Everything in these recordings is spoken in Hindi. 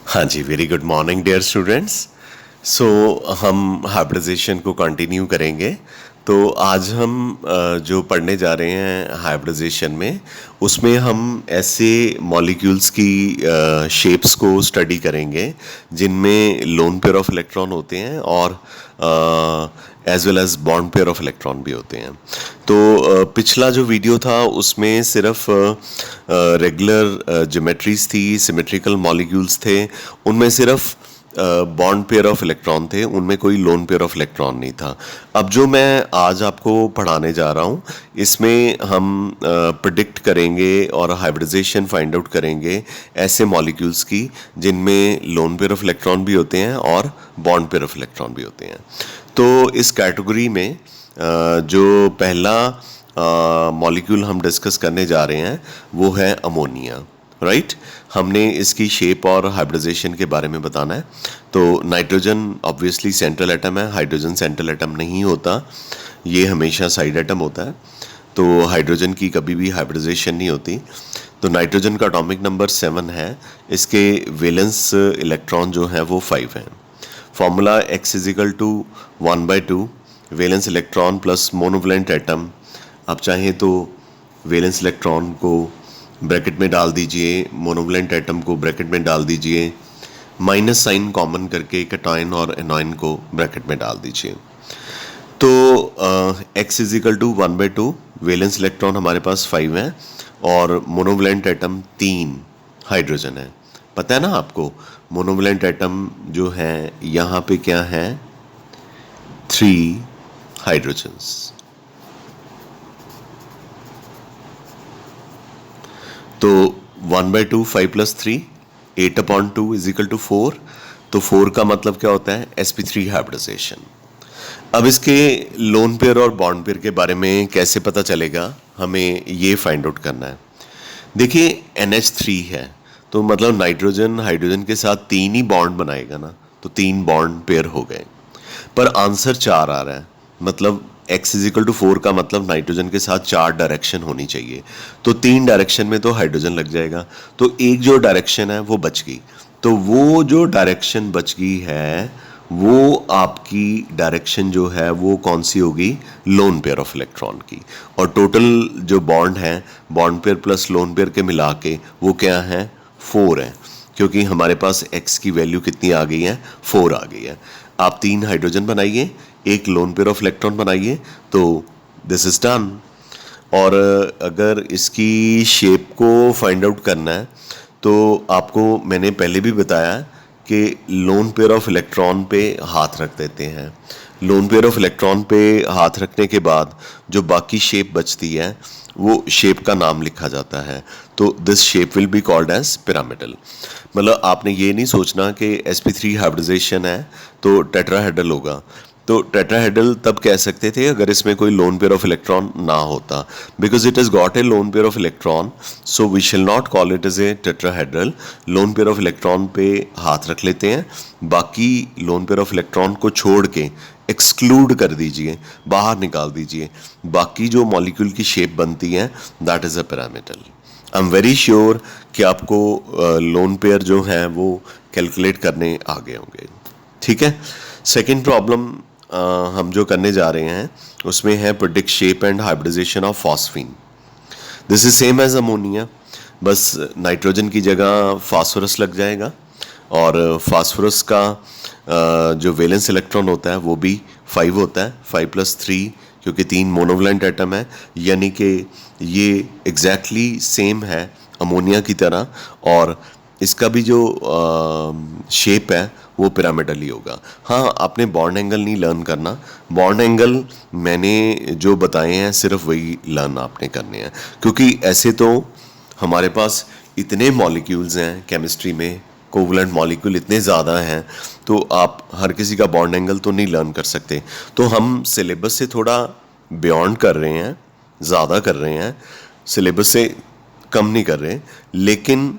हाँ जी, very good morning dear students. So हम हाइब्रिडाइजेशन को कंटिन्यू करेंगे। तो आज हम जो पढ़ने जा रहे हैं हाइब्रिडाइजेशन में, उसमें हम ऐसे मॉलिक्यूल्स की शेप्स को स्टडी करेंगे जिनमें लोन पेयर ऑफ इलेक्ट्रॉन होते हैं और as well as bond pair of electron भी होते हैं। तो पिछला जो वीडियो था उसमें सिर्फ रेगुलर ज्योमेट्रीज थी, सिमेट्रिकल मॉलिक्यूल्स थे, उनमें सिर्फ बॉन्ड पेयर ऑफ इलेक्ट्रॉन थे, उनमें कोई लोन पेयर ऑफ इलेक्ट्रॉन नहीं था। अब जो मैं आज आपको पढ़ाने जा रहा हूँ इसमें हम प्रिडिक्ट करेंगे और हाइब्रिडाइजेशन फाइंड आउट करेंगे ऐसे मॉलिक्यूल्स की जिनमें लोन पेयर ऑफ इलेक्ट्रॉन भी होते हैं और बॉन्ड पेयर ऑफ इलेक्ट्रॉन भी होते हैं। तो इस कैटेगरी में जो पहला मॉलिक्यूल हम डिस्कस करने जा रहे हैं वो है अमोनिया, राइट। हमने इसकी शेप और हाइब्रिडाइजेशन के बारे में बताना है। तो नाइट्रोजन ऑब्वियसली सेंट्रल एटम है, हाइड्रोजन सेंट्रल एटम नहीं होता, ये हमेशा साइड एटम होता है। तो हाइड्रोजन की कभी भी हाइब्रिडाइजेशन नहीं होती। तो नाइट्रोजन का एटॉमिक नंबर 7 है, इसके वैलेंस इलेक्ट्रॉन जो है वो 5 हैं। Formula x is equal to 1/2 valence electron plus monovalent atom. आप चाहें तो वैलेंस इलेक्ट्रॉन को ब्रैकेट में डाल दीजिए, मोनोवैलेंट एटम को ब्रैकेट में डाल दीजिए, माइनस साइन कॉमन करके कैटायन और एनोइन को ब्रैकेट में डाल दीजिए। तो x is equal to 1/2 valence electron हमारे पास 5 है और मोनोवैलेंट एटम 3 हाइड्रोजन है। पता है ना आपको, मोनोवैलेंट एटम जो है यहाँ पे क्या है, 3 हाइड्रोजन्स। तो 1/2 5 + 3 8/2 इजिकल टू 4। तो 4 का मतलब क्या होता है, sp3 हाइब्रिडाइजेशन। अब इसके लोन पेयर और बॉन्ड पेयर के बारे में कैसे पता चलेगा, हमें ये फाइंड आउट करना है। देखिए NH3 है, तो मतलब नाइट्रोजन हाइड्रोजन के साथ 3 ही बॉन्ड बनाएगा ना, तो 3 बॉन्ड पेयर हो गए। पर आंसर 4 आ रहा है, मतलब x इजिकल टू 4 का मतलब नाइट्रोजन के साथ 4 डायरेक्शन होनी चाहिए। तो 3 डायरेक्शन में तो हाइड्रोजन लग जाएगा, तो एक जो डायरेक्शन है वो बच गई। तो वो जो डायरेक्शन बच गई है वो आपकी डायरेक्शन जो है वो कौन सी होगी, लोन पेयर ऑफ इलेक्ट्रॉन की। और टोटल जो बॉन्ड है, bond pair plus lone pair के मिला के वो क्या है, 4 है, क्योंकि हमारे पास x की वैल्यू कितनी आ गई है, 4 आ गई है। आप 3 हाइड्रोजन बनाइए, एक लोन पेयर ऑफ इलेक्ट्रॉन बनाइए, तो दिस इज डन। और अगर इसकी शेप को फाइंड आउट करना है तो आपको मैंने पहले भी बताया कि लोन पेयर ऑफ इलेक्ट्रॉन पे हाथ रख देते हैं। लोन पेयर ऑफ इलेक्ट्रॉन पे हाथ रखने के बाद जो बाकी शेप बचती है वो शेप का नाम लिखा जाता है। तो this shape will be called as pyramidal. मतलब आपने ये नहीं सोचना कि sp3 हाइब्रिडाइजेशन है तो टेट्राहेड्रल होगा। तो टेट्राहेड्रल तब कह सकते थे अगर इसमें कोई लोन पेयर ऑफ इलेक्ट्रॉन ना होता, because it is got a lone pair of electron, so we shall not call it as a tetrahedral. Lone pair of electron पे हाथ रख लेते हैं, बाकी लोन पेयर ऑफ इलेक्ट्रॉन को छोड़ के एक्सक्लूड कर दीजिए, बाहर निकाल दीजिए, बाकी जो मॉलिक्यूल की शेप बनती है that is a pyramidal. I am very sure कि आपको लोन पेयर जो हैं वो कैलकुलेट करने आ गए होंगे, ठीक है। सेकेंड प्रॉब्लम हम जो करने जा रहे हैं उसमें है predict shape and hybridisation of phosphine. This is same as ammonia, बस नाइट्रोजन की जगह फास्फोरस लग जाएगा और फास्फोरस का जो वैलेंस इलेक्ट्रॉन होता है वो भी 5 होता है, 5 + 3, क्योंकि 3 मोनोवैलेंट एटम है, यानी कि ये एग्जैक्टली सेम है अमोनिया की तरह। और इसका भी जो शेप है वो पिरामिडल ही होगा। हाँ, आपने बॉन्ड एंगल नहीं लर्न करना, बॉन्ड एंगल मैंने जो बताए हैं सिर्फ वही लर्न आपने करने हैं, क्योंकि ऐसे तो हमारे पास इतने मॉलिक्यूल्स हैं केमिस्ट्री में, कोवलेंट मॉलिक्यूल इतने ज़्यादा हैं, तो आप हर किसी का बॉन्ड एंगल तो नहीं लर्न कर सकते। तो हम सिलेबस से थोड़ा बियॉन्ड कर रहे हैं, ज़्यादा कर रहे हैं, सिलेबस से कम नहीं कर रहे, लेकिन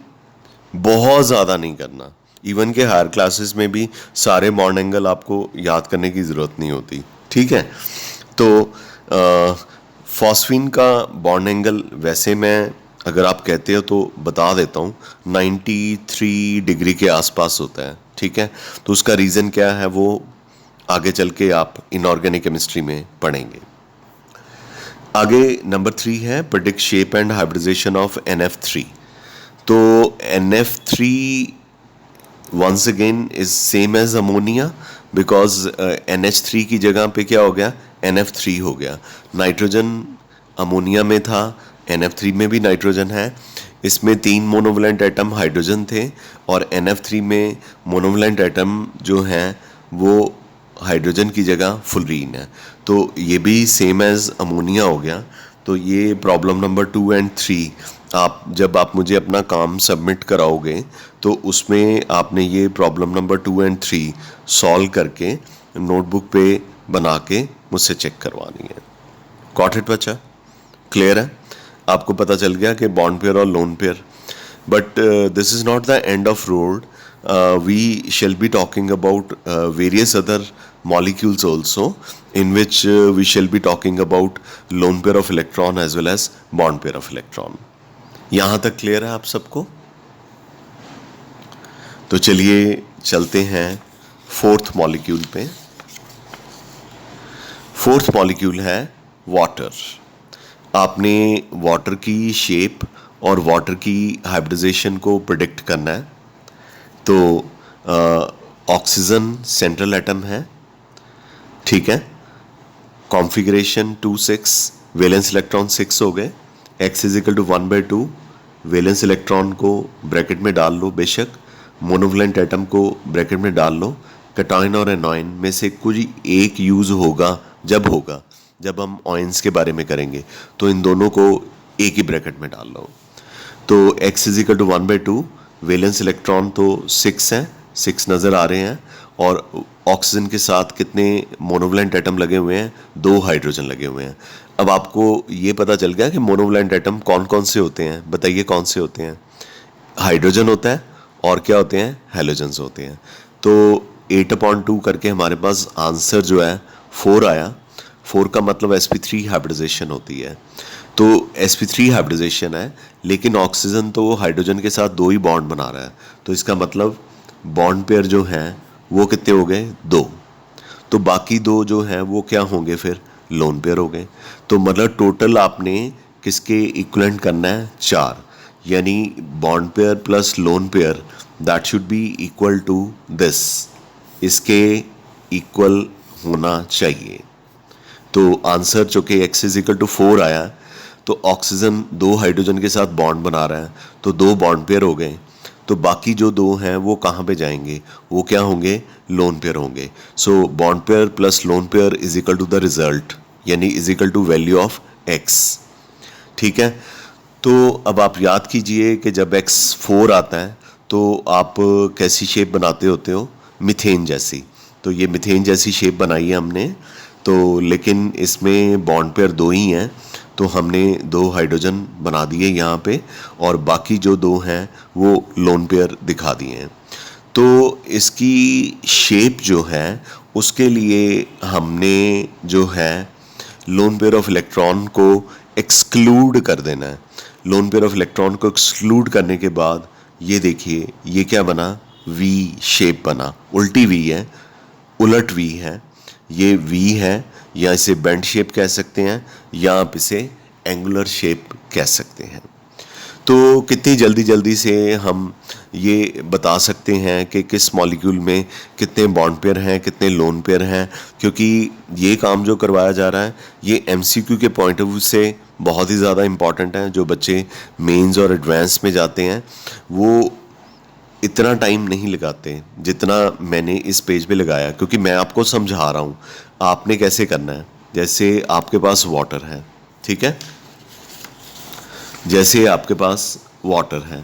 बहुत ज़्यादा नहीं करना। इवन के हायर क्लासेस में भी सारे बॉन्ड एंगल आपको याद करने की ज़रूरत नहीं होती, ठीक है। तो फॉस्फीन का बॉन्ड एंगल वैसे मैं अगर आप कहते हो तो बता देता हूँ, 93 डिग्री के आसपास होता है, ठीक है। तो उसका रीज़न क्या है वो आगे चल के आप इनऑर्गेनिक केमिस्ट्री में पढ़ेंगे। आगे नंबर 3 है predict shape and hybridisation of NF3। तो NF3 once again is same as ammonia because NH3 की जगह पे क्या हो गया, NF3 हो गया। नाइट्रोजन अमोनिया में था, NF3 में भी नाइट्रोजन है। इसमें 3 मोनोवैलेंट एटम हाइड्रोजन थे और NF3 में मोनोवैलेंट एटम जो हैं वो हाइड्रोजन की जगह फुलरीन है। तो ये भी सेम एज अमोनिया हो गया। तो ये प्रॉब्लम नंबर 2 एंड 3 जब आप मुझे अपना काम सबमिट कराओगे तो उसमें आपने ये प्रॉब्लम नंबर 2 एंड 3 सॉल्व करके नोटबुक पे बना के मुझसे चेक करवानी है। गॉट इट बच्चा? क्लियर है? आपको पता चल गया कि बॉन्ड पेयर और lone pair. But this is not the end of road. We shall be talking about various other molecules also, in which we shall be talking about lone pair of electron as well as bond pair of electron. यहाँ तक क्लियर है आप सबको? तो चलिए चलते हैं फोर्थ मॉलिक्यूल पे। फोर्थ मॉलिक्यूल है वाटर। आपने वाटर की शेप और वाटर की हाइब्रिडाइजेशन को प्रेडिक्ट करना है। तो ऑक्सीजन सेंट्रल एटम है, ठीक है। कॉन्फ़िगरेशन 2-6, वैलेंस इलेक्ट्रॉन 6 हो गए। x is equal to 1/2, valence electron को ब्रैकेट में डाल लो, बेशक मोनोवैलेंट एटम को ब्रैकेट में डाल लो। कैटायन और एनॉयन में से कुछ एक यूज़ होगा, जब हम ऑयंस के बारे में करेंगे तो इन दोनों को एक ही ब्रैकेट में डाल लो। तो x is equal to 1/2, valence electron तो 6 हैं, 6 नज़र आ रहे हैं। और ऑक्सीजन के साथ कितने मोनोवैलेंट एटम लगे हुए हैं? 2 हाइड्रोजन लगे हुए हैं। अब आपको ये पता चल गया कि मोनोवैलेंट एटम कौन कौन से होते हैं? बताइए कौन से होते हैं? हाइड्रोजन होता है और क्या होते हैं? हैलोजन्स होते हैं। तो 8/2 करके हमारे पास आंसर जो है 4 आया। 4 का मतलब sp3 हाइब्रिडाइजेशन होती है। तो sp3 हाइब्रिडाइजेशन है, लेकिन ऑक्सीजन तो हाइड्रोजन के साथ 2 ही बॉन्ड बना रहा है। तो इसका मतलब बॉन्ड पेयर जो हैं वो कितने हो गए? 2। तो बाकी 2 जो हैं वो क्या होंगे फिर? लोन पेयर हो गए। तो मतलब टोटल आपने किसके इक्वलेंट करना है? 4। यानी bond pair plus lone pair that should be equal to this, इसके इक्वल होना चाहिए। तो आंसर चूँकि x इज इक्वल टू 4 आया, तो ऑक्सीजन 2 हाइड्रोजन के साथ बॉन्ड बना रहा है, तो 2 बॉन्ड पेयर हो गए। तो बाकी जो 2 हैं वो कहाँ पे जाएंगे? वो क्या होंगे? लोन पेयर होंगे। So bond pair plus lone pair is equal to the result, यानी is equal to value of x, ठीक है। तो अब आप याद कीजिए कि जब x 4 आता है तो आप कैसी शेप बनाते होते हो? मीथेन जैसी। तो ये मीथेन जैसी शेप बनाई है हमने। तो लेकिन इसमें बॉन्ड पेयर 2 ही हैं, तो हमने 2 हाइड्रोजन बना दिए यहाँ पे, और बाकी जो 2 हैं वो लोन पेयर दिखा दिए हैं। तो इसकी शेप जो है उसके लिए हमने जो है लोन पेयर ऑफ इलेक्ट्रॉन को एक्सक्लूड कर देना है। लोन पेयर ऑफ इलेक्ट्रॉन को एक्सक्लूड करने के बाद ये देखिए ये क्या बना? वी शेप बना। उल्टी वी है, उलट वी है। ये वी है, या इसे बेंड शेप कह सकते हैं, या आप इसे एंगुलर शेप कह सकते हैं। तो कितनी जल्दी से हम ये बता सकते हैं कि किस मॉलिक्यूल में कितने बॉन्ड पेयर हैं, कितने लोन पेयर हैं, क्योंकि ये काम जो करवाया जा रहा है ये MCQ के पॉइंट ऑफ व्यू से बहुत ही ज़्यादा इम्पॉर्टेंट है। जो बच्चे मेंस और एडवांस में जाते हैं वो इतना टाइम नहीं लगाते जितना मैंने इस पेज पे लगाया, क्योंकि मैं आपको समझा रहा हूँ आपने कैसे करना है। जैसे आपके पास वाटर है, ठीक है, जैसे आपके पास वाटर है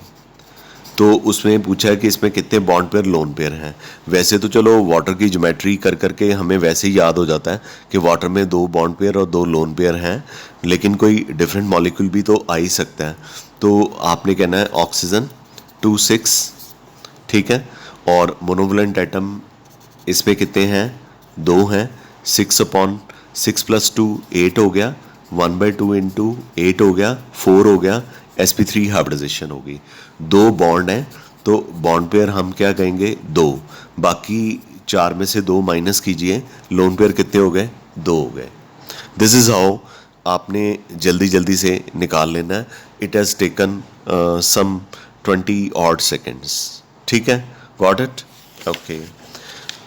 तो उसमें पूछा है कि इसमें कितने बॉन्ड पेयर लोन पेयर हैं। वैसे तो चलो वाटर की ज्योमेट्री कर करके हमें वैसे ही याद हो जाता है कि वाटर में 2 बॉन्ड पेयर और 2 लोन पेयर हैं, लेकिन कोई डिफरेंट मॉलिक्यूल भी तो आ ही सकता है। तो आपने कहना है ऑक्सीजन 2-6, ठीक है, और मोनोवैलेंट एटम इसमें कितने हैं? 2 हैं। 6/6 + 2 8 हो गया, 1/2 × 8 हो गया, 4 हो गया, sp3 हाइब्रिडाइजेशन होगी। दो बॉन्ड हैं तो बॉन्ड पेयर हम क्या कहेंगे, दो। बाकी चार में से दो माइनस कीजिए, लोन पेयर कितने हो गए, दो हो गए। दिस इज़ हाउ आपने जल्दी जल्दी से निकाल लेना है। It has taken some 20 odd seconds. ठीक है, गॉट इट, ओके।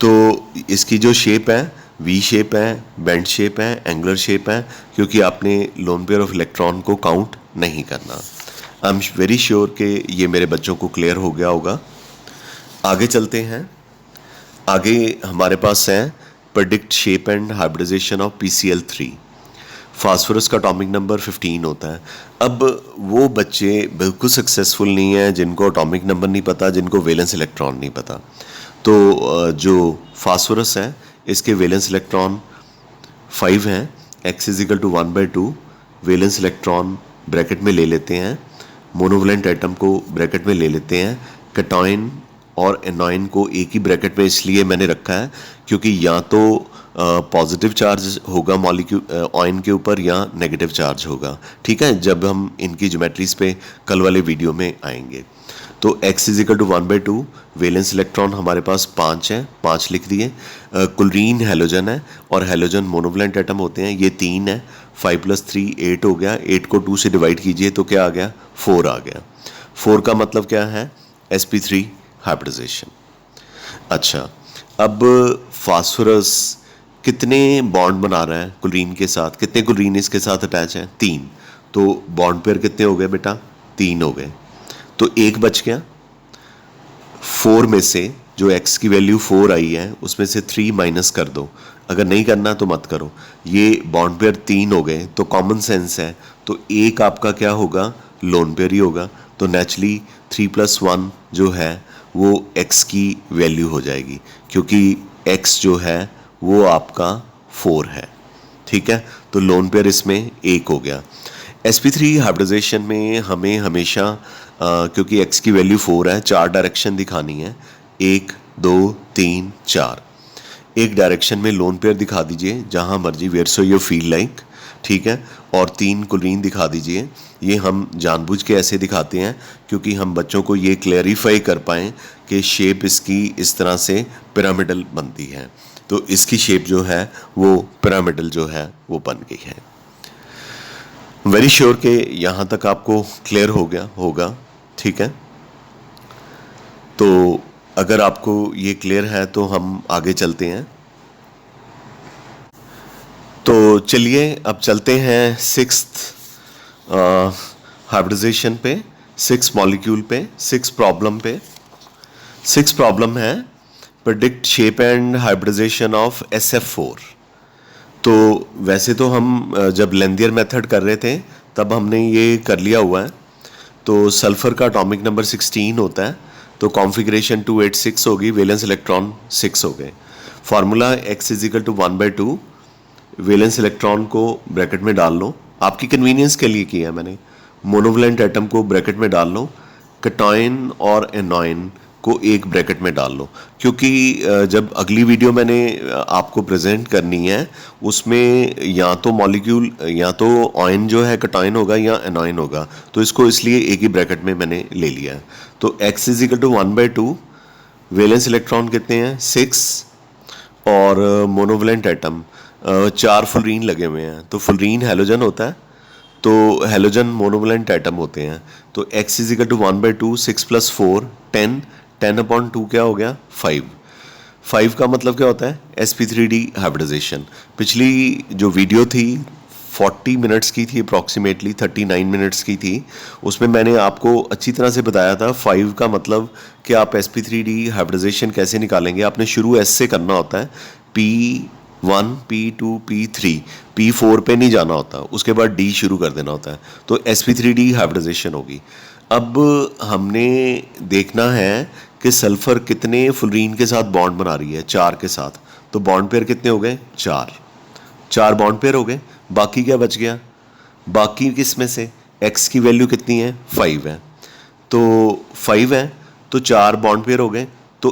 तो इसकी जो शेप है वी शेप है, बेंड शेप है, एंगुलर शेप है, क्योंकि आपने लोन पेयर ऑफ इलेक्ट्रॉन को काउंट नहीं करना। आई एम वेरी श्योर कि ये मेरे बच्चों को क्लियर हो गया होगा। आगे चलते हैं। आगे हमारे पास है predict shape and hybridisation of PCl3। Phosphorus का एटॉमिक नंबर 15 होता है। अब वो बच्चे बिल्कुल सक्सेसफुल नहीं हैं जिनको एटॉमिक नंबर नहीं पता, जिनको वैलेंस इलेक्ट्रॉन नहीं पता। तो जो फास्फोरस है इसके वैलेंस इलेक्ट्रॉन 5 हैं, x is equal to 1/2 valence electron bracket में ले लेते हैं, मोनोवैलेंट एटम को ब्रैकेट में ले लेते हैं। कैटायन और एनायन को एक ही ब्रैकेट में इसलिए मैंने रखा है क्योंकि या तो पॉजिटिव चार्ज होगा मॉलिक्यूल आयन के ऊपर या नेगेटिव चार्ज होगा। ठीक है, जब हम इनकी ज्योमेट्रीज पे कल वाले वीडियो में आएंगे। तो x is equal to 1/2 valence electron हमारे पास 5 है, 5 लिख दिए। क्लोरीन हैलोजन है और हैलोजन मोनोवैलेंट एटम होते हैं, ये 3 है। 5 + 3 8 हो गया। 8 को 2 से डिवाइड कीजिए तो क्या आ गया, 4 आ गया। 4 का मतलब क्या है, sp3 हाइब्रिडाइजेशन। अच्छा, अब फास्फोरस कितने बॉन्ड बना रहा है क्लोरीन के साथ, कितने क्लोरीन इसके साथ अटैच है, 3। तो बॉन्ड पेयर कितने हो गए बेटा, 3 हो गए। तो एक बच गया। 4 में से जो x की वैल्यू 4 आई है उसमें से 3 माइनस कर दो, अगर नहीं करना तो मत करो। ये बॉन्ड पेयर 3 हो गए तो कॉमन सेंस है, तो एक आपका क्या होगा, लोन पेयर ही होगा। तो नेचुरली 3 + 1 जो है वो x की वैल्यू हो जाएगी, क्योंकि x जो है वो आपका 4 है। ठीक है, तो लोन पेयर इसमें 1 हो गया। sp3 हाइब्रिडाइजेशन में हमें हमेशा क्योंकि x की वैल्यू 4 है, 4 डायरेक्शन दिखानी है, 1 2 3 4। एक डायरेक्शन में लोन पेयर दिखा दीजिए जहां मर्जी, where so you feel like. ठीक है, और 3 क्लोरीन दिखा दीजिए। ये हम जानबूझ के ऐसे दिखाते हैं क्योंकि हम बच्चों को ये क्लैरिफाई कर पाएँ कि शेप इसकी इस तरह से पिरामिडल बनती है। तो इसकी शेप जो है वो पिरामिडल जो है वो बन गई है। वेरी श्योर कि यहाँ तक आपको क्लियर हो गया होगा। ठीक है, तो अगर आपको ये क्लियर है तो हम आगे चलते हैं। तो चलिए अब चलते हैं 6th हाइब्रिडाइजेशन पे, 6 मॉलिक्यूल पे, 6 प्रॉब्लम पे। 6 प्रॉब्लम है predict shape and hybridisation of SF4। तो वैसे तो हम जब लेंथियर मेथड कर रहे थे तब हमने ये कर लिया हुआ है। तो सल्फर का एटॉमिक नंबर 16 होता है, तो कॉन्फ़िगरेशन 286 होगी, वैलेंस इलेक्ट्रॉन 6 हो गए। Formula x is equal to 1/2 valence electron को ब्रैकेट में डाल लो, आपकी कन्वीनियंस के लिए किया मैंने। मोनोवैलेंट एटम को ब्रैकेट में डाल लो, कैटायन और एनायन को एक ब्रैकेट में डाल लो, क्योंकि जब अगली वीडियो मैंने आपको प्रेजेंट करनी है उसमें या तो मॉलिक्यूल या तो आयन जो है कैटायन होगा या एनायन होगा, तो इसको इसलिए एक ही ब्रैकेट में मैंने ले लिया है। तो x is equal to 1/2 valence electron कितने हैं, 6, और मोनोवैलेंट एटम 4 फ्लोरीन लगे हुए हैं। तो फ्लोरीन हैलोजन होता है, तो हैलोजन मोनोवैलेंट एटम होते हैं। तो x इजिकल टू 1/2 6 + 4 10 10/2 क्या हो गया, 5। 5 का मतलब क्या होता है, sp3d हाइब्रिडाइजेशन। पिछली जो वीडियो थी 40 मिनट्स की थी, अप्रॉक्सीमेटली 39 मिनट्स की थी, उसमें मैंने आपको अच्छी तरह से बताया था 5 का मतलब कि आप sp3d हाइब्रिडाइजेशन कैसे निकालेंगे। आपने शुरू s से करना होता है, P1 P2 P3 P4 पे नहीं जाना होता, उसके बाद D शुरू कर देना होता है। तो sp3d हाइब्रिडाइजेशन होगी। अब हमने देखना है कि सल्फर कितने फ्लोरीन के साथ बॉन्ड बना रही है, 4 के साथ। तो बॉन्ड पेयर कितने हो गए, 4 बॉन्ड पेयर हो गए। बाकी क्या बच गया, बाकी किस में से, x की वैल्यू कितनी है, 5 है। तो 5 है तो 4 बॉन्ड पेयर हो गए, तो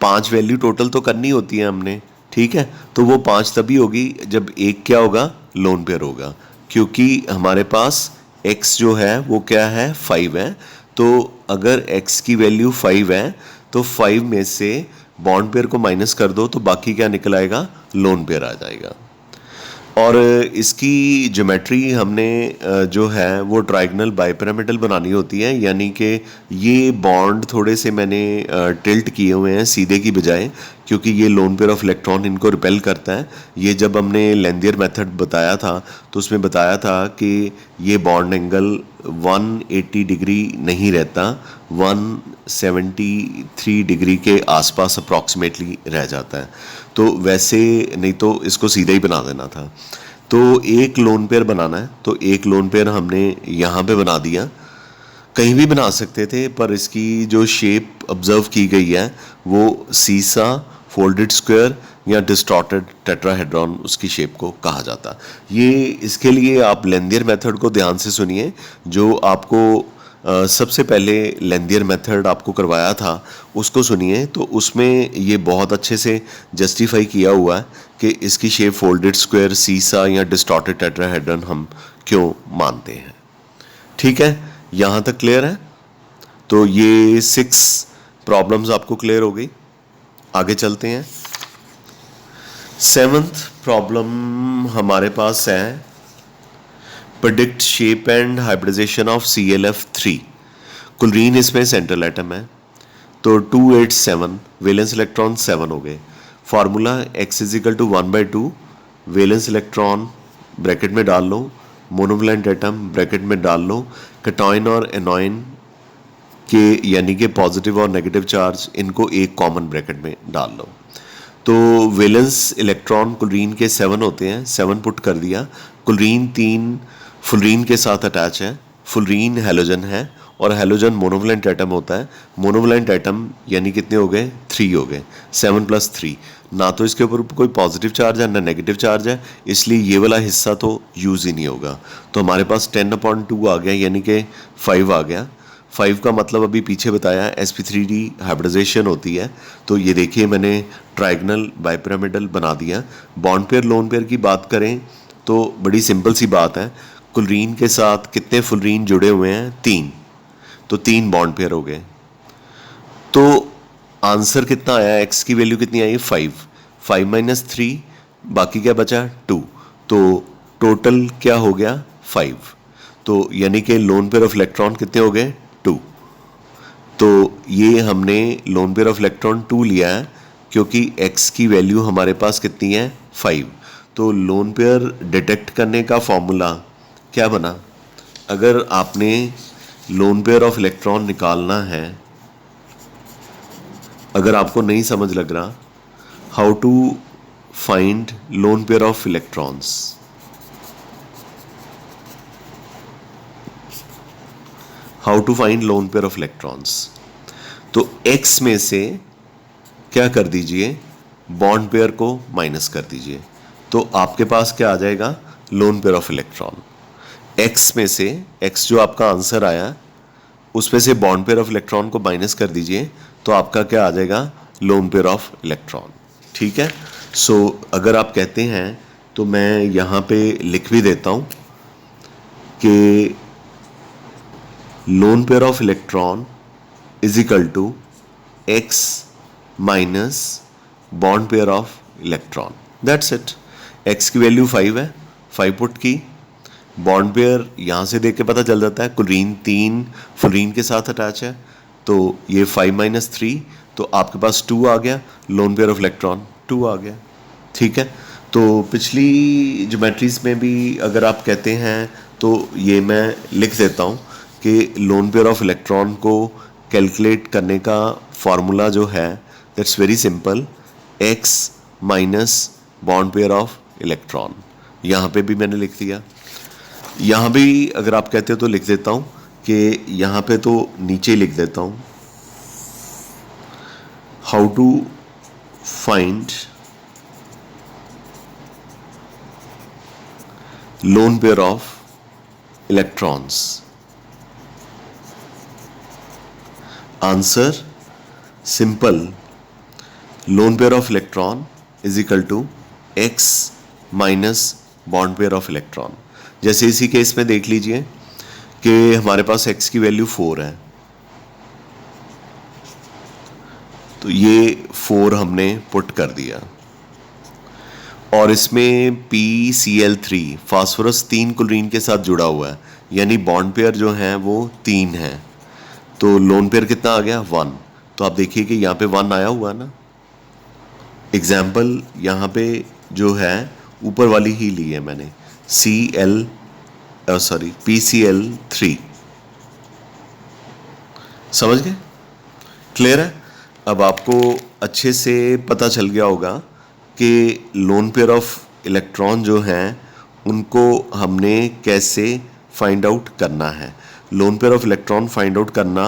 5 वैल्यू टोटल तो करनी होती है हमने। ठीक है, तो वो 5 तभी होगी जब एक क्या होगा, लोन पेयर होगा, क्योंकि हमारे पास x जो है वो क्या है 5 है, तो अगर x की वैल्यू 5 है तो 5 में से बॉन्ड पेयर को माइनस कर दो तो बाकी क्या निकल आएगा, लोन पेयर आ जाएगा। और इसकी ज्योमेट्री हमने जो है वो ट्रायगोनल बाइपिरामिडल बनानी होती है, यानी कि ये बॉन्ड थोड़े से मैंने टिल्ट किए हुए हैं सीधे की बजाय, क्योंकि ये लोन पेयर ऑफ इलेक्ट्रॉन इनको रिपेल करता है। ये जब हमने लेंदियर मेथड बताया था तो उसमें बताया था कि ये बॉन्ड एंगल 180 डिग्री नहीं रहता, 173 डिग्री के आसपास अप्रॉक्सीमेटली रह जाता है। तो वैसे नहीं तो इसको सीधा ही बना देना था। तो एक लोन पेयर बनाना है, तो एक लोन पेयर हमने यहाँ पे बना दिया। कहीं भी बना सकते थे, पर इसकी जो शेप ऑब्जर्व की गई है वो सीसा, फोल्डेड स्क्वायर या डिस्टॉर्टेड टेट्राहेड्रॉन उसकी शेप को कहा जाता। ये इसके लिए आप लेंदियर मेथड को ध्यान से सुनिए, जो आपको सबसे पहले लेंदियर मेथड आपको करवाया था उसको सुनिए, तो उसमें ये बहुत अच्छे से जस्टिफाई किया हुआ है कि इसकी शेप फोल्डेड स्क्वायर, सीसा या डिस्टॉर्टेड टेट्राहेड्रॉन हम क्यों मानते हैं। ठीक है, यहाँ तक क्लियर है? तो ये 6 प्रॉब्लम्स आपको क्लियर हो गई। आगे चलते हैं। 7th प्रॉब्लम हमारे पास है predict shape and hybridisation of ClF3। Chlorine इसमें सेंट्रल एटम है, तो 287 वैलेंस इलेक्ट्रॉन 7 हो गए। Formula x = 1/2 valence electron bracket में डाल लो, मोनोवैलेंट एटम ब्रैकेट में डाल लो, कैटायन और एनोयन के यानी कि पॉजिटिव और नेगेटिव चार्ज इनको एक कॉमन ब्रैकेट में डाल लो। तो वैलेंस इलेक्ट्रॉन क्लोरीन के 7 होते हैं, 7 पुट कर दिया। क्लोरीन 3 फुलरीन के साथ अटैच है, फुलरीन हैलोजन है और हैलोजन मोनोवैलेंट एटम होता है। मोनोवैलेंट एटम यानी कितने हो गए, 3 हो गए, 7 + 3। ना तो इसके ऊपर कोई पॉजिटिव चार्ज है ना नेगेटिव चार्ज है, इसलिए ये वाला हिस्सा तो यूज़ ही नहीं होगा। तो हमारे पास 10/2 आ गया, यानी कि 5 आ गया। 5 का मतलब अभी पीछे बताया sp3d हाइब्रिडाइजेशन होती है। तो ये देखिए मैंने ट्रायगोनल बाइपिरामिडल बना दिया। बॉन्ड पेयर लोन पेयर की बात करें तो बड़ी सिंपल सी बात है, क्लोरीन के साथ कितने फुलरीन जुड़े हुए हैं, 3, तो 3 बॉन्ड पेयर हो गए। तो आंसर कितना आया, x की वैल्यू कितनी आई, 5, 5 - 3, बाकी क्या बचा 2, तो टोटल क्या हो गया 5। तो यानी कि लोन पेयर ऑफ इलेक्ट्रॉन कितने हो गए 2। तो ये हमने लोन पेयर ऑफ इलेक्ट्रॉन 2 लिया है क्योंकि x की वैल्यू हमारे पास कितनी है 5। तो लोन पेयर डिटेक्ट करने का फॉर्मूला क्या बना, अगर आपने लोन पेयर ऑफ इलेक्ट्रॉन निकालना है, अगर आपको नहीं समझ लग रहा how to find lone pair of electrons, how to find lone pair of electrons, तो x में से क्या कर दीजिए, बॉन्ड पेयर को माइनस कर दीजिए, तो आपके पास क्या आ जाएगा, loan pair of electron. x में से, x जो आपका आंसर आया उसमें से बॉन्ड पेयर ऑफ इलेक्ट्रॉन को माइनस कर दीजिए, तो आपका क्या आ जाएगा, लोन पेयर ऑफ इलेक्ट्रॉन। ठीक है, सो अगर आप कहते हैं तो मैं यहाँ पे लिख भी देता हूँ कि loan pair of electron = x minus bond pair of electron, that's it. x की वैल्यू 5 है, 5 पुट की, बॉन्ड पेयर यहाँ से देख के पता चल जाता है, क्लोरीन 3 फ्लोरीन के साथ अटैच है, तो ये 5 - 3, तो आपके पास 2 आ गया, लोन पेयर ऑफ इलेक्ट्रॉन 2 आ गया। ठीक है, तो पिछली ज्योमेट्रीज में भी अगर आप कहते हैं तो ये मैं लिख देता हूँ कि लोन पेयर ऑफ इलेक्ट्रॉन को कैलकुलेट करने का फॉर्मूला जो है that's very simple, x minus bond pair of electron. यहाँ पे भी मैंने लिख दिया, यहाँ भी अगर आप कहते हो तो लिख देता हूँ कि यहाँ पे तो नीचे लिख देता हूँ, how to find lone pair of electrons. Answer simple, lone pair of electron = x minus bond pair of electron. जैसे इसी केस में देख लीजिए, कि हमारे पास x की वैल्यू 4 है, तो ये 4 हमने पुट कर दिया, और इसमें PCl3 फास्फोरस 3 क्लोरीन के साथ जुड़ा हुआ है, यानी बॉन्ड पेयर जो है वो 3 है, तो लोन पेयर कितना आ गया 1। तो आप देखिए कि यहाँ पे 1 आया हुआ है ना। एग्जाम्पल यहाँ पे जो है ऊपर वाली ही ली है मैंने, PCl3, समझ गए? क्लियर है? अब आपको अच्छे से पता चल गया होगा कि लोन पेयर ऑफ इलेक्ट्रॉन जो हैं उनको हमने कैसे फाइंड आउट करना है। Lone pair of electron find out करना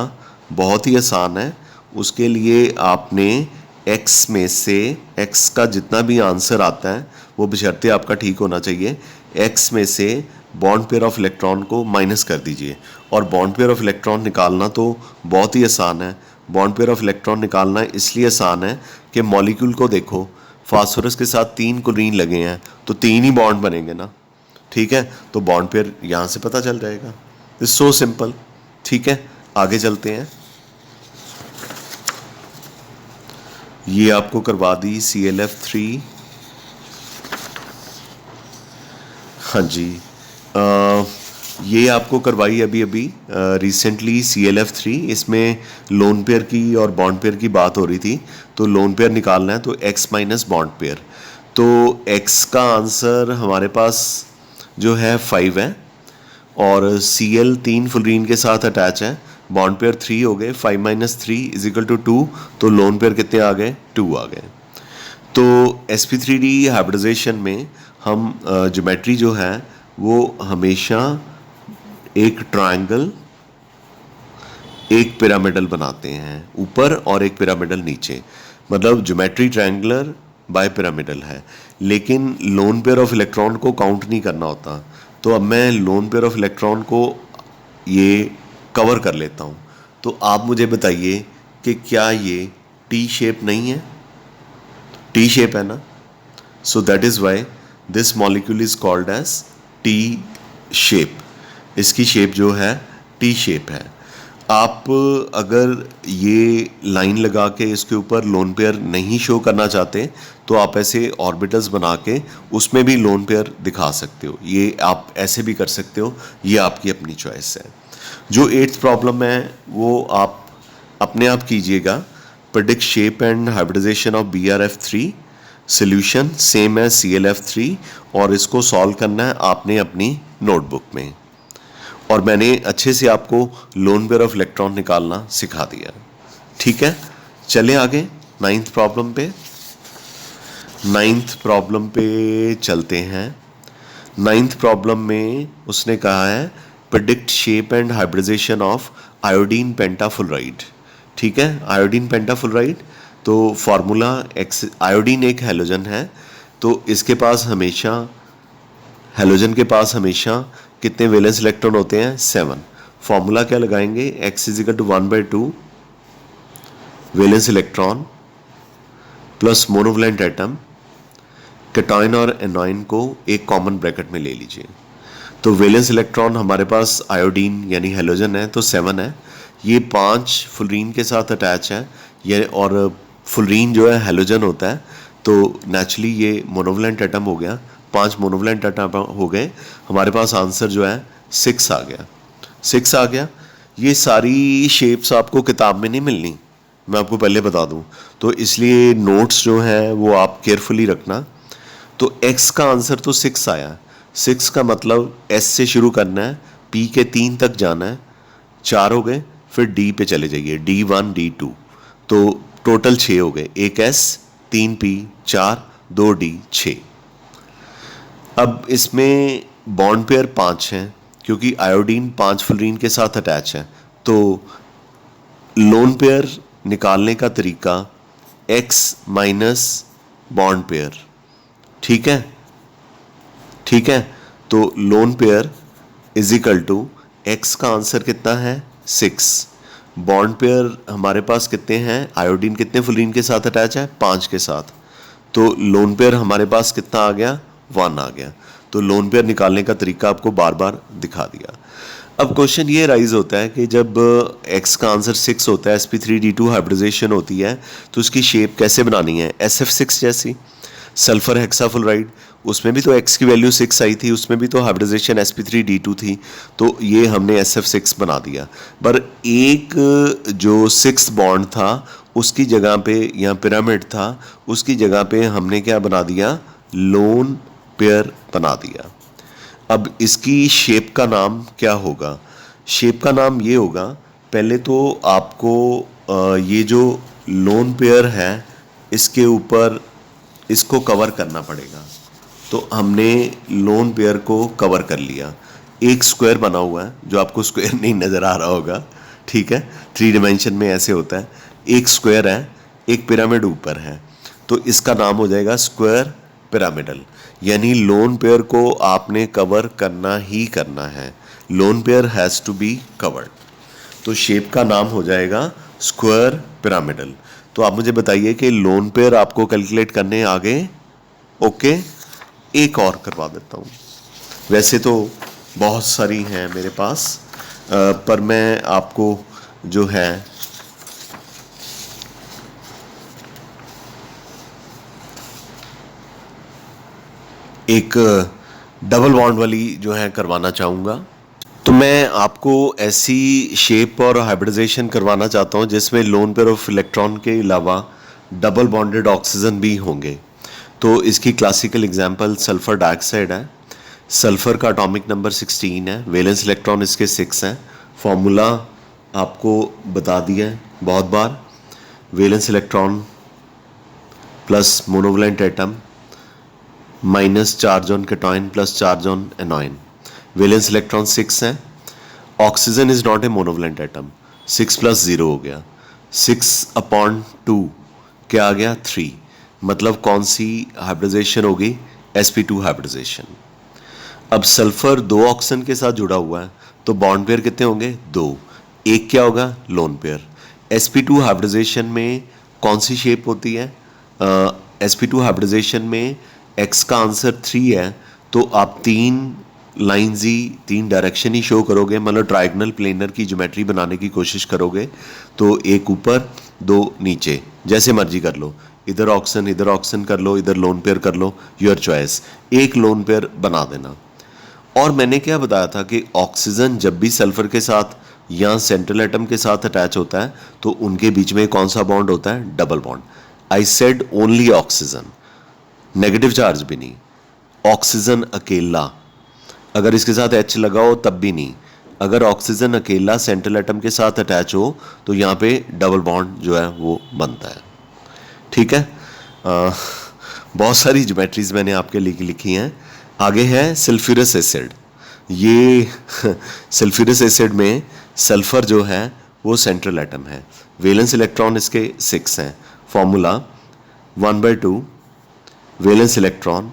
बहुत ही आसान है। उसके लिए आपने x में से x का जितना भी आंसर आता है वो बशर्ते आपका ठीक होना चाहिए, x में से बॉन्ड पेयर ऑफ इलेक्ट्रॉन को माइनस कर दीजिए। और बॉन्ड पेयर ऑफ इलेक्ट्रॉन निकालना तो बहुत ही आसान है। बॉन्ड पेयर ऑफ इलेक्ट्रॉन निकालना इसलिए आसान है कि मॉलिक्यूल को देखो, फास्फोरस के साथ 3 क्लोरीन लगे हैं तो 3 ही बॉन्ड बनेंगे ना, ठीक है? तो बॉन्ड पेयर यहाँ से पता चल जाएगा। इट्स सो सिंपल, ठीक है? आगे चलते हैं। ये आपको करवा दी ClF3, हाँ जी, ये आपको करवाई अभी रिसेंटली ClF3। इसमें लोन पेयर की और बॉन्ड पेयर की बात हो रही थी, तो लोन पेयर निकालना है तो x माइनस बॉन्ड पेयर, तो x का आंसर हमारे पास जो है 5 है, और Cl 3 फ्लोरीन के साथ अटैच है, बॉन्ड पेयर 3 हो गए, 5 माइनस 3 इज इक्वल टू 2, तो लोन पेयर कितने आ गए? 2 आ गए। तो sp3d हाइब्रिडाइजेशन में हम ज्योमेट्री जो है वो हमेशा एक ट्रायंगल, एक पिरामिडल बनाते हैं ऊपर और एक पिरामिडल नीचे, मतलब ज्योमेट्री ट्रायंगुलर बाय पिरामिडल है। लेकिन लोन पेयर ऑफ इलेक्ट्रॉन को काउंट नहीं करना होता, तो अब मैं लोन पेयर ऑफ इलेक्ट्रॉन को ये कवर कर लेता हूँ। तो आप मुझे बताइए कि क्या ये टी शेप नहीं है? टी शेप है ना, so that is why this molecule is called as T shape. इसकी शेप जो है टी शेप है। आप अगर ये लाइन लगा के इसके ऊपर लोन पेयर नहीं शो करना चाहते तो आप ऐसे ऑर्बिटल्स बना के उसमें भी लोन पेयर दिखा सकते हो, ये आप ऐसे भी कर सकते हो, ये आपकी अपनी चॉइस है। जो 8th प्रॉब्लम है वो आप अपने आप कीजिएगा। Predict shape and hybridisation of BrF3, solution same है ClF3, और इसको सॉल्व करना है आपने अपनी नोटबुक में, और मैंने अच्छे से आपको लोन पेयर ऑफ इलेक्ट्रॉन निकालना सिखा दिया, ठीक है? चले आगे 9th प्रॉब्लम पे। 9th प्रॉब्लम पे चलते हैं। 9th प्रॉब्लम में उसने कहा है predict shape and hybridisation of iodine pentafluoride, ठीक है? आयोडीन पेंटाफुलराइड, तो फार्मूला आयोडीन एक हैलोजन है, तो इसके पास हमेशा, हैलोजन के पास हमेशा कितने वैलेंस इलेक्ट्रॉन होते हैं? 7। फॉर्मूला क्या लगाएंगे? x is equal to 1/2 valence electron plus monovalent atom, cation और एनोइन को एक कॉमन ब्रैकेट में ले लीजिए। तो वैलेंस इलेक्ट्रॉन हमारे पास आयोडीन यानी हैलोजन है तो 7 है, ये 5 फ्लोरीन के साथ अटैच है, ये और फ्लोरीन जो है हैलोजन होता है, तो नेचुरली ये मोनोवैलेंट एटम हो गया, 5 मोनोवैलेंट एटम हो गए। हमारे पास आंसर जो है 6 आ गया, 6 आ गया। ये सारी शेप्स आपको किताब में नहीं मिलनी, मैं आपको पहले बता दूं, तो इसलिए नोट्स जो हैं वो आप केयरफुली रखना। तो x का आंसर तो 6 आया, 6 का मतलब s से शुरू करना है, p के 3 तक जाना है, 4 हो गए, फिर d पे चले जाइए, D1 D2, तो टोटल 6 हो गए, 1 s 3 p 4 2 d 6। अब इसमें बॉन्ड पेयर 5 हैं क्योंकि आयोडीन 5 फ्लोरीन के साथ अटैच है, तो लोन पेयर निकालने का तरीका x माइनस बॉन्ड पेयर, ठीक है? ठीक है, तो lone pair is equal to x का आंसर कितना है? 6। बॉन्ड पेयर हमारे पास कितने हैं? आयोडीन कितने फ्लोरीन के साथ अटैच है? 5 के साथ, तो लोन पेयर हमारे पास कितना आ गया? 1 आ गया। तो लोन पेयर निकालने का तरीका आपको बार बार दिखा दिया। अब क्वेश्चन ये राइज होता है कि जब x का आंसर 6 होता है, sp3d2 हाइब्रिडाइजेशन होती है, तो उसकी शेप कैसे बनानी है? SF6 जैसी। सल्फर हेक्साफुलराइड, उसमें भी तो x की वैल्यू 6 आई थी, उसमें भी तो हाइब्रिडाइजेशन sp3d2 थी, तो ये हमने SF6 बना दिया। पर एक जो 6th बॉन्ड था उसकी जगह पे, यहाँ पिरामिड था, उसकी जगह पे हमने क्या बना दिया? लोन पेयर बना दिया। अब इसकी शेप का नाम क्या होगा? शेप का नाम ये होगा, पहले तो आपको ये जो लोन पेयर है इसके ऊपर इसको कवर करना पड़ेगा। तो हमने लोन पेयर को कवर कर लिया। एक स्क्वायर बना हुआ है, जो आपको स्क्वायर नहीं नज़र आ रहा होगा, ठीक है, 3 डायमेंशन में ऐसे होता है। एक स्क्वायर है, एक पिरामिड ऊपर है, तो इसका नाम हो जाएगा स्क्वायर पिरामिडल। यानी लोन पेयर को आपने कवर करना ही करना है। Lone pair has to be covered. तो शेप का नाम हो जाएगा स्क्वायर पिरामिडल। तो आप मुझे बताइए कि लोन पेयर आपको कैलकुलेट करने आगे? ओके, एक और करवा देता हूँ। वैसे तो बहुत सारी हैं मेरे पास, पर मैं आपको जो है एक डबल बॉन्ड वाली जो है करवाना चाहूँगा। तो मैं आपको ऐसी शेप और हाइब्रिडाइजेशन करवाना चाहता हूँ जिसमें लोन पेयर ऑफ इलेक्ट्रॉन के अलावा डबल बॉन्डेड ऑक्सीजन भी होंगे। तो इसकी क्लासिकल एग्जांपल सल्फर डाइऑक्साइड है। सल्फर का एटॉमिक नंबर 16 है, वैलेंस इलेक्ट्रॉन इसके 6 हैं। फॉर्मूला आपको बता दिया है बहुत बार। Valence electron plus monovalent atom minus charge on cation plus charge on anion. Valence electron 6 हैं। Oxygen is not a monovalent atom, 6 + 0 हो गया, 6/2 क्या आ गया? 3। मतलब कौन सी हाइब्रिडाइजेशन होगी? sp2 hybridisation. अब सल्फर 2 ऑक्सीजन के साथ जुड़ा हुआ है, तो बॉन्ड पेयर कितने होंगे? 2। एक क्या होगा? Lone pair. sp2 हाइब्रिडाइजेशन में कौन सी शेप होती है? sp2 हाइब्रिडाइजेशन में x का आंसर 3 है, तो आप 3 लाइन्स ही, 3 डायरेक्शन ही शो करोगे, मतलब ट्राइगनल प्लेनर की ज्योमेट्री बनाने की कोशिश करोगे। तो एक ऊपर 2 नीचे, जैसे मर्जी कर लो, इधर ऑक्सीजन कर लो, इधर लोन पेयर कर लो, योर चॉइस। एक लोन पेयर बना देना। और मैंने क्या बताया था कि ऑक्सीजन जब भी सल्फर के साथ या सेंट्रल एटम के साथ अटैच होता है तो उनके बीच में कौन सा बॉन्ड होता है? Double bond. I said only oxygen, negative charge भी नहीं। ऑक्सीजन अकेला, अगर इसके साथ H लगा हो तब भी नहीं। अगर ऑक्सीजन अकेला सेंट्रल एटम के साथ अटैच हो तो यहाँ पे डबल बॉन्ड जो है वो बनता है। ठीक है, बहुत सारी ज्योमेट्रीज मैंने आपके लिए लिखी हैं। आगे है सल्फ्यूरस एसिड। ये सल्फ्यूरस एसिड में सल्फर जो है वो सेंट्रल एटम है, वैलेंस इलेक्ट्रॉन इसके 6 हैं। Formula 1/2 valence electron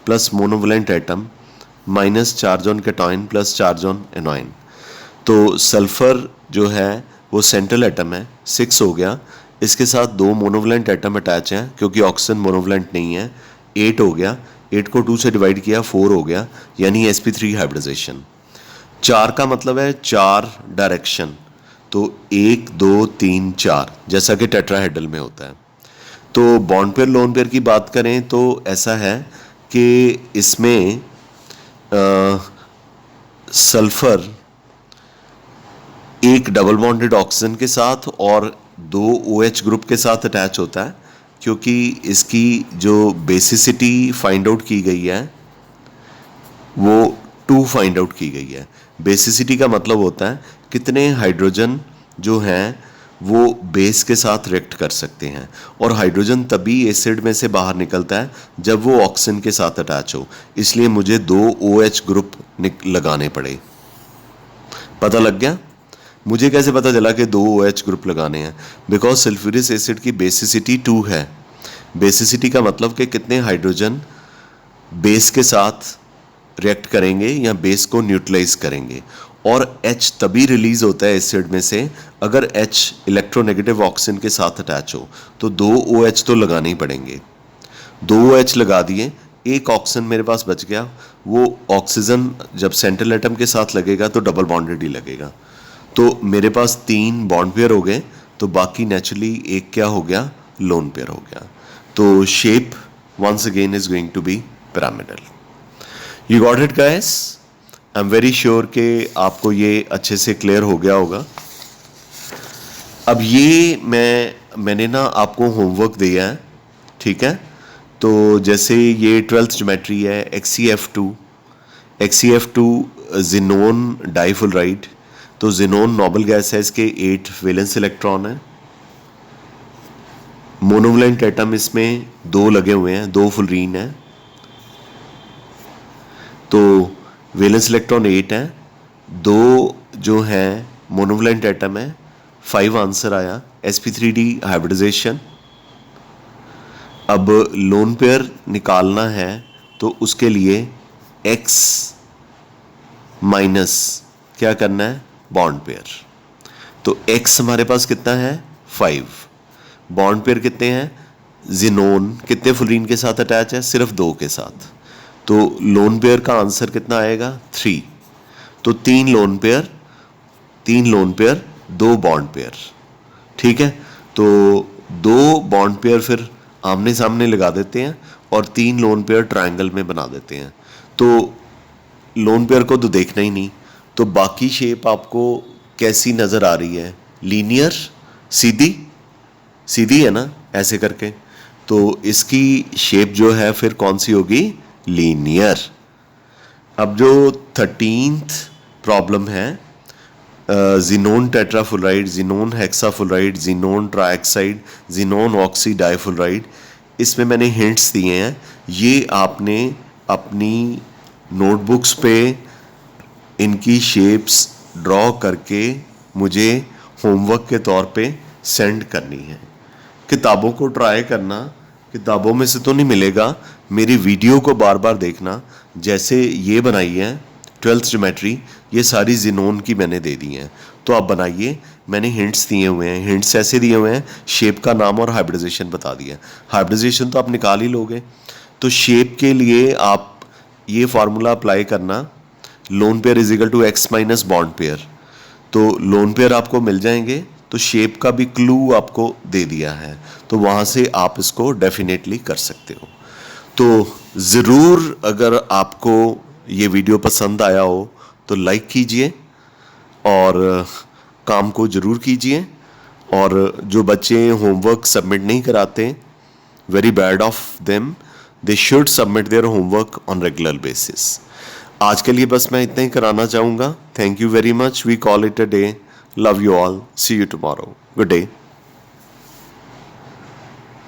plus monovalent atom minus charge on cation plus charge on anion. तो सल्फर जो है वो सेंट्रल एटम है, 6 हो गया। इसके साथ 2 मोनोवैलेंट एटम अटैच हैं क्योंकि ऑक्सीजन मोनोवैलेंट नहीं है, 8 हो गया। 8 को 2 से डिवाइड किया, 4 हो गया, यानी sp3 हाइब्रिडाइजेशन। 4 का मतलब है 4 डायरेक्शन, तो 1 2 3 4, जैसा कि टेट्राहेड्रल में होता है। तो बॉन्ड पेयर लोन पेयर की बात करें तो ऐसा है कि इसमें सल्फर एक डबल बॉन्डेड ऑक्सीजन के साथ और 2 OH ग्रुप के साथ अटैच होता है, क्योंकि इसकी जो बेसिसिटी फाइंड आउट की गई है वो 2 फाइंड आउट की गई है। बेसिसिटी का मतलब होता है कितने हाइड्रोजन जो हैं वो बेस के साथ रिएक्ट कर सकते हैं, और हाइड्रोजन तभी एसिड में से बाहर निकलता है जब वो ऑक्सीजन के साथ अटैच हो। इसलिए मुझे 2 OH ग्रुप लगाने पड़े। पता लग गया? मुझे कैसे पता चला कि 2 OH ग्रुप लगाने हैं? बिकॉज सल्फ्यूरिक एसिड की बेसिसिटी 2 है। बेसिसिटी का मतलब कि कितने हाइड्रोजन बेस के साथ रिएक्ट करेंगे या बेस को न्यूट्रलाइज करेंगे, और H तभी रिलीज होता है एसिड में से अगर H इलेक्ट्रोनेगेटिव ऑक्सीजन के साथ अटैच हो। तो 2 OH तो लगाने ही पड़ेंगे। 2 OH लगा दिए, एक ऑक्सीजन मेरे पास बच गया, वो ऑक्सीजन जब सेंट्रल एटम के साथ लगेगा तो डबल बॉन्डेड ही लगेगा। तो मेरे पास 3 बॉन्ड पेयर हो गए, तो बाकी नेचुरली एक क्या हो गया, लोन पेयर हो गया। तो shape once again is going to be pyramidal. You got it guys? I am very sure कि आपको ये अच्छे से क्लियर हो गया होगा। अब ये मैंने ना आपको होमवर्क दिया है, ठीक है? तो जैसे ये 12th ज्योमेट्री है, XeF2 जिनोन डाइफुलराइड। तो जिनोन नोबल गैस है, इसके 8 वैलेंस इलेक्ट्रॉन है। मोनोवैलेंट एटम इसमें 2 लगे हुए हैं, 2 फुलरीन है, तो वैलेंस इलेक्ट्रॉन 8 है। 2 जो हैं मोनोवैलेंट एटम है, 5 आंसर आया। sp3d hybridisation. अब लोन पेयर निकालना है तो उसके लिए x माइनस क्या करना है, बॉन्ड पेयर। तो x हमारे पास कितना है, 5। बॉन्ड पेयर कितने हैं, जिनोन कितने फुलरीन के साथ अटैच है, सिर्फ 2 के साथ। तो लोन पेयर का आंसर कितना आएगा, 3। तो 3 लोन पेयर, 2 बॉन्ड पेयर, ठीक है? तो 2 बॉन्ड पेयर फिर आमने सामने लगा देते हैं और 3 लोन पेयर ट्रायंगल में बना देते हैं। तो लोन पेयर को तो देखना ही नहीं, तो बाकी शेप आपको कैसी नज़र आ रही है, लीनियर, सीधी है ना, ऐसे करके। तो इसकी शेप जो है फिर कौन सी होगी, लीनियर। अब जो 13th प्रॉब्लम है, xenon tetrafluoride, xenon hexafluoride, xenon trioxide, xenon oxy difluoride, इसमें मैंने हिंट्स दिए हैं। ये आपने अपनी नोटबुक्स पे इनकी शेप्स ड्रॉ करके मुझे होमवर्क के तौर पे सेंड करनी है। किताबों को ट्राई करना, किताबों में से तो नहीं मिलेगा, मेरी वीडियो को बार बार देखना। जैसे ये बनाई है 12th ज्योमेट्री, ये सारी जिनोन की मैंने दे दी हैं, तो आप बनाइए। मैंने हिंट्स दिए हुए हैं, हिंट्स ऐसे दिए हुए हैं, शेप का नाम और हाइब्रिडाइजेशन बता दिया। हाइब्रिडाइजेशन तो आप निकाल ही लोगे। तो शेप के लिए आप ये फार्मूला अप्लाई करना, lone pair is equal to x minus bond pair. तो लोन पेयर आपको मिल जाएंगे, तो शेप का भी क्लू आपको दे दिया है, तो वहाँ से आप इसको डेफिनेटली कर सकते हो। तो ज़रूर अगर आपको ये वीडियो पसंद आया हो तो लाइक कीजिए और काम को ज़रूर कीजिए। और जो बच्चे होमवर्क सबमिट नहीं कराते, very bad of them, they should submit their homework on regular basis. आज के लिए बस मैं इतना ही कराना चाहूँगा। Thank you very much. We call it a day. Love you all. See you tomorrow. Good day.